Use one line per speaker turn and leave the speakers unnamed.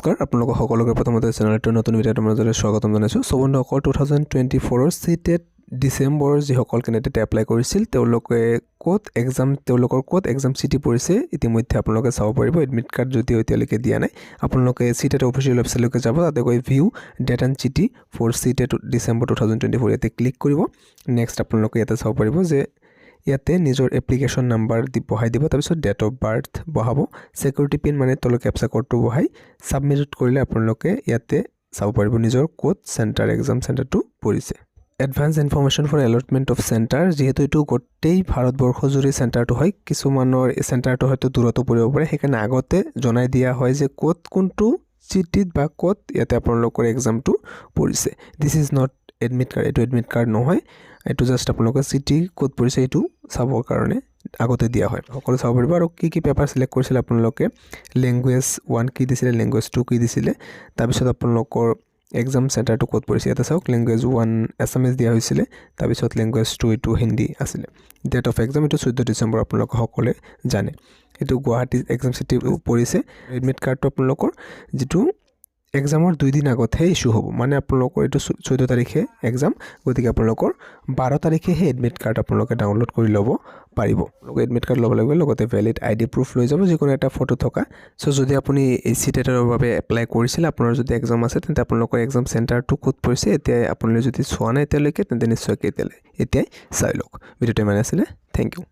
নমস্কাৰ আপোনালোক সকলোকে প্ৰথমতে চেনেলটোৰ নতুন ভিডিঅ'ৰ মাজলৈ স্বাগতম জনাইছোঁ। সো বন্ধুসকল 2024 সিটেট ডিসেম্বৰ যিসকল কেণ্ডিডেটে এপ্লাই কৰিছিল তেওঁলোকে ক'ত এক্সাম চিটি পৰিছে ইতিমধ্যে আপোনালোকে চাব পাৰিব। এডমিট কাৰ্ড যদিও এতিয়ালৈকে দিয়া নাই, আপোনালোকে সিটেট অফিচিয়েল ৱেবছাইটলৈকে যাব, তাতে গৈ view date and city for CTET December 2024 ইয়াতে ক্লিক কৰিব। নেক্সট আপোনালোকে ইয়াতে চাব পাৰিব যে ইয়াতে নিজৰ এপ্লিকেশ্যন নাম্বাৰ বহাই দিব, তাৰপিছত ডেট অফ বাৰ্থ বহাব, সিকিউৰিটি পিন মানে তলৰ কেপচা কোডটো বহাই সাবমিট কৰিলে আপোনালোকে ইয়াতে চাব পাৰিব নিজৰ কোড সেন্টাৰ এক্সাম সেন্টাৰটো পৰিছে। Advance information for allotment of centre, যেহেতু এইটো গোটেই ভাৰতবৰ্ষ জুৰি সেন্টাৰটো হয়, কিছুমানৰ এই সেন্টাৰটো হয়তো দূৰতো পৰিব পাৰে, সেইকাৰণে আগতে জনাই দিয়া হয় যে ক'ত কোনটো চিটিত বা ক'ত ইয়াতে আপোনালোকৰ এক্সামটো পৰিছে। This is not admit card, এইটো এডমিট কাৰ্ড নহয়, এইটো জাষ্ট আপোনালোকে চিটি ক'ত পৰিছে এইটো চাবৰ কাৰণে আগতে দিয়া হয়। সকলো চাব পাৰিব। আৰু কি পেপাৰ সিলেক্ট কৰিছিলে আপোনালোকে, লেংগুৱেজ 1 কি দিছিলে, লেংগুৱেজ 2 কি দিছিলে, তাৰপিছত আপোনালোকৰ এক্সাম সেন্টাৰটো ক'ত পৰিছে ইয়াতে চাওক। লেংগুৱেজ 1 এছামিজ দিয়া হৈছিলে, তাৰপিছত লেংগুৱেজ 2 এইটো হিন্দী আছিলে। ডেট অফ এক্সাম এইটো 14 ডিচেম্বৰ আপোনালোকে সকলোৱে জানে। এইটো গুৱাহাটী এক্সাম চিটি পৰিছে। এডমিট কাৰ্ডটো আপোনালোকৰ যিটো এক্সামৰ 2 দিন আগতহে ইস্যু হ'ব, মানে আপোনালোকৰ এইটো 14 তাৰিখে এক্সাম, গতিকে আপোনালোকৰ 12 তাৰিখেহে এডমিট কাৰ্ড আপোনালোকে ডাউনলোড কৰি ল'ব পাৰিব। আপোনালোকে এডমিট কাৰ্ড ল'ব লাগিব, লগতে ভেলিড ID প্ৰুফ লৈ যাব, যিকোনো এটা ফটো থকা। সো যদি আপুনি এই সিটেটৰ বাবে এপ্লাই কৰিছিল, আপোনাৰ যদি এক্সাম আছে, তেন্তে আপোনালোকৰ এক্সাম সেন্টাৰটো ক'ত পৰিছে এতিয়া আপুনি যদি চোৱা নাই এতিয়ালৈকে, তেন্তে নিশ্চয়কৈ এতিয়াই চাই লওক। ভিডিঅ'টো ইমানেই আছিলে। Thank U.